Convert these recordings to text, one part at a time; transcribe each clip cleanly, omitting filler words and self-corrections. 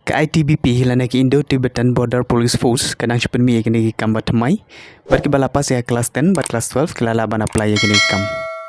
Ke ITBP lana ke Indo Tibetan Border Police Force kadang pynmih kini kam batmai bat ke Bala pas ya kelas 10 bat kelas 12 kelala ban apply ya kini kam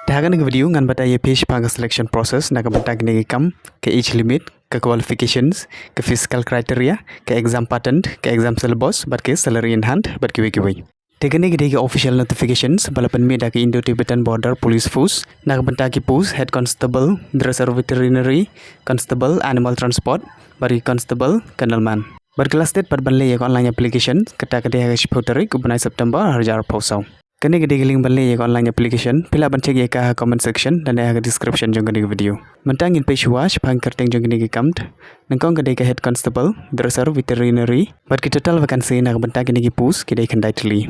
dah kan video ngan bata ye page pang selection process nak bata kini kam ke age limit ke qualifications ke fiscal criteria ke exam pattern ke exam syllabus bat ke salary in hand bat ke wiki Tegane ke official notifications bala pynmih da ke Indo Tibetan Border Police Force nak banta ki post head constable dresser veterinary constable animal transport bari constable kennelman berkelas state banle ya online application kata kede ha tarik 9 September 2020 kene ke link banle ya online application pila ban check ya ka comment section dan ya description jong kene video mentang in page watch phang kerteng jong kene kamt nangkong kede ke head constable dresser veterinary bar ki total vacancy nak banta kene ki post kede khandai tli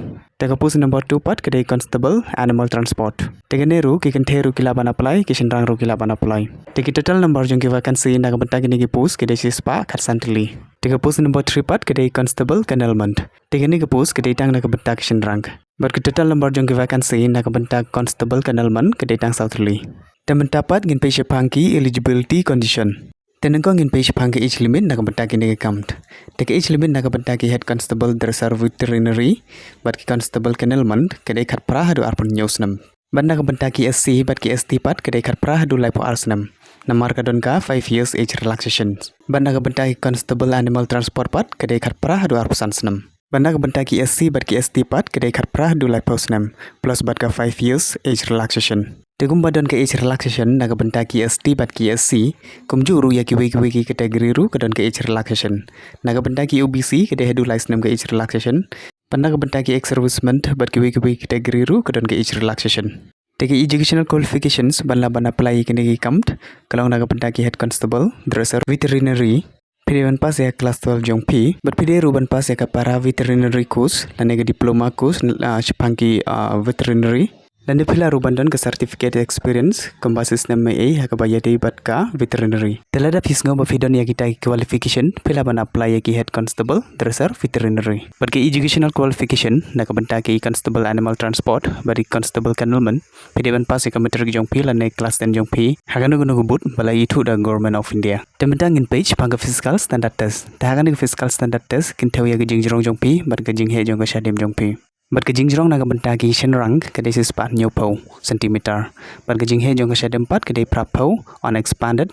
Teka post number 2 part kedai constable animal transport. Teka neru ki kenteru kila ban apply ki senrang ru kila ban apply. Teki total number jong ki vacancy nak benta kini ki post kedai sispa karsantli. Teka post number 3 part kedai constable kennelment. Teka ni ki post kedai tang nak benta ki senrang. Bar ki total number jong ki vacancy nak benta constable kennelment kedai tang southly. Temen dapat gin page pangki eligibility condition. Tenengkong in page pangki age limit nak benta kini ki count. Teka age limit nak benta ki head constable dresser veterinary bat ki constable kennelment kedai khat pra hadu arpun nyosnam. Banda ka benta ki SC bat ki ST pat kedai khat pra hadu laipo arsnam. Namar kadon ka 5 years age relaxation. Banda ka benta ki constable animal transport pat kedai khat pra hadu arpusan snam. Banda ka benta ki SC bat ki ST pat kedai khat pra hadu laipo snam plus bat ka 5 years age relaxation. Tegum badan ke age relaxation naga benta ki ST bat ki SC kumjuru ya ki wiki kategori ru kadon ke age relaxation naga benta ki OBC kedai hadu license ke age relaxation panda ka benta ki ex serviceman bat ki wiki kategori ru kadon ke age relaxation teki educational qualifications banla ban apply kini ki kamt kalau naga benta ki head constable dresser veterinary Pilihan pas ya kelas 12 jong P, berpilih ruban pas ya ke para veterinary course dan nega diploma course sepangki veterinary dan dipilih ruban dan ke certificate experience kembasis nama haka bayadi bat ka veterinary. Telah ada pisngo bafidon ya kita qualification pila ban apply ya ki head constable dresser veterinary. Bagi educational qualification nak benta ki constable animal transport bagi constable kennelment pilihan pas ya ke meter jong P lan kelas 10 jong P haka nugu but balai itu da government of India. Tementang in page pangka fiscal standard test. Tahakan ke fiscal standard test kintaw ya gejing jong P bar gejing he jong ka shadim jong P. Bar kejing jrong naga benta ki senrang kedai sispa nyopau centimeter. Bar kejing he jong kasyadem pat kedai prapau on expanded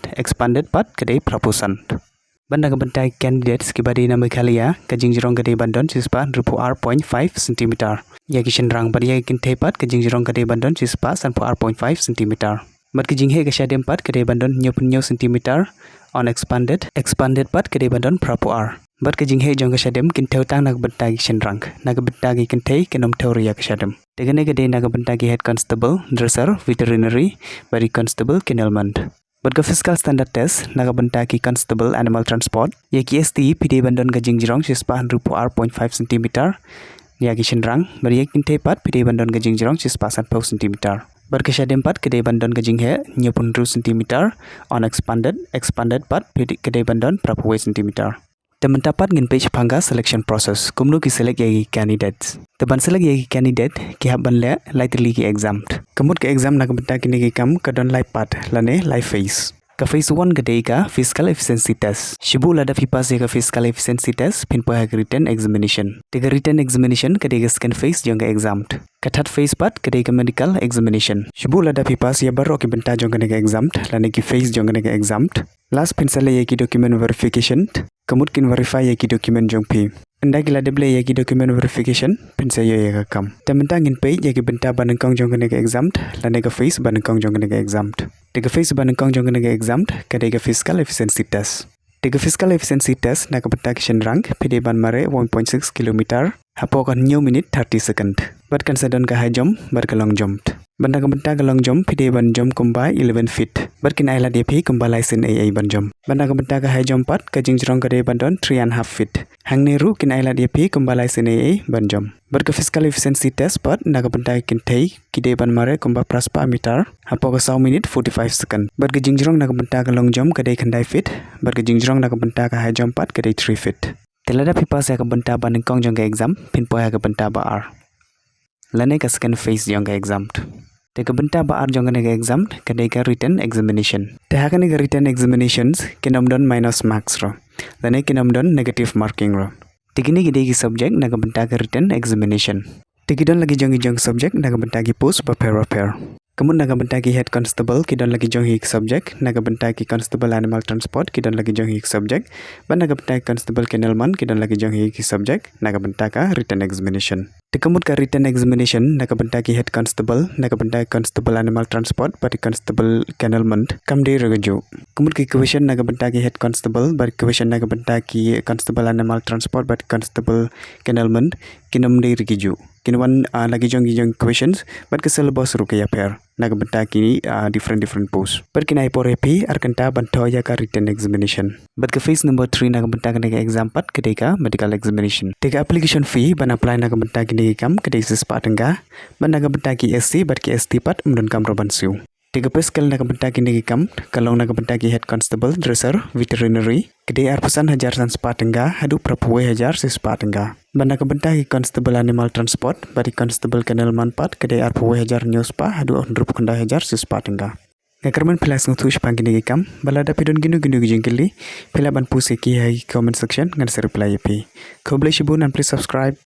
pat kedai prapusan. Banda ka benta candidates ki badi na meghalaya kejing jrong kedai bandon sispa rupu r.5 cm. Ya ki senrang badi ya kinte pat kejing jrong kedai bandon sispa sanpu r.5 cm. Bar kejing he kasyadem pat kedai bandon nyopun centimeter on expanded pat kedai bandon prapu r. Bar kejing he jong kasyadem kinteu tang nak benta ki senrang nak benta ki kintei kenom teori ya kasyadem tegane gede nak benta ki head constable dresser veterinary bari constable kennelment bar ka fiscal standard test nak benta ki constable animal transport ya ki ST pide bandon kejing jirong sispa rupu r.5 cm ya ki senrang bari ya kintei pat pide bandon kejing jirong sispa 10 cm bar kasyadem pat kedai bandon kejing he nyopun cm on expanded pat kedai bandon prapu cm Teman dapat ngin page pangga selection process kumnu ki select yagi candidates teban select yagi candidate ki haban le lightly ki exam kemut ke exam nak benta kini ki kam kadon live part lane live phase ka phase 1 kedai ka fiscal efficiency test shibu lada fipas ka fiscal efficiency test pin po written examination tiga written examination kedai ka second phase jong ka exam ka third phase part kedai ka medical examination shibu lada fipas ya baro ki benta jong ka exam lane ki phase jong ka exam last pin sale yagi document verification Kemud kin verify ya ki dokumen jong P. Anda gila deble ya ki dokumen verification pin saya ya kam. Tementang in page ya ki benta banengkong jong kene exam lan ga face banengkong jong kene exam. Tiga face banengkong jong kene exam kadai ga fiscal efficiency test. Tiga fiscal efficiency test nak benta ki senrang pide ban mare 1.6 km hapo kan new minute 30 second. Bat kan sadon ka hajom bar ka long jump. Banda ka benta ka long jump pide ban jump kumba 11 feet. Bar kin aila DP kumba license AA ban jump. Banda ka benta ka high jump pat ka jingjrong ka de bandon 3.5 feet. Hang neru kin aila DP kumba license AA ban jump. Bar ka fiscal efficiency test pat nak benta kin thei ki de ban mare kumba praspa meter hapo ka 100 minute 45 second. Bar ka jingjrong nak benta ka long jump ka de khandai feet. Bar ka jingjrong nak benta ka high jump pat ka de 3 feet. Telada pipas ya ka benta banengkong jong ka exam pin po ya ka benta ba r. Lane ka second phase jong ka exam. Teka benta ba arjong kanega exam kadai ka written examination. Teha kanega written examinations kinam don minus marks ro. Dane kinam don negative marking ro. Tikini gidei ki subject naga benta ka written examination. Tikidon lagi jong subject naga benta ki post ba pair. Kemun naga benta ki head constable kidon lagi jong hik subject naga benta ki constable animal transport kidon lagi jong hik subject ban naga benta ki constable kennelman kidon lagi jong hik subject naga benta ka written examination. Tekemut ka written examination naga benta ki head constable naga benta ki constable animal transport bari constable kennelman kam de ragaju. Kemut ki question naga benta ki head constable bari question naga benta ki constable animal transport bari constable kennelman kinam de ragaju. Kinwan lagi jong questions but ke syllabus ru ke ya pair naga benta ki different post but kinai por epi arkanta banto ya ka written examination but ke phase number 3 naga benta ka exam pat kedeka medical examination tega application fee ban apply naga benta ki kam kedai sis patengga ban naga benta ki SC but ki ST pat mdon kam roban siu tega peskel naga benta ki kam kalau naga benta ki head constable dresser veterinary kedai arpusan hajar sans patengga hadu prapuwe hajar sis patengga ban naga benta ki constable animal transport bari constable kennelman pat kedai arpuwe hajar news pa hadu ondrup kanda hajar sis patengga ngakarman pelas ngutush pangini kam bala dapidon ginu jengkeli pelaban pusi ki hai comment section ngan reply ep khuborlaitkam and please subscribe.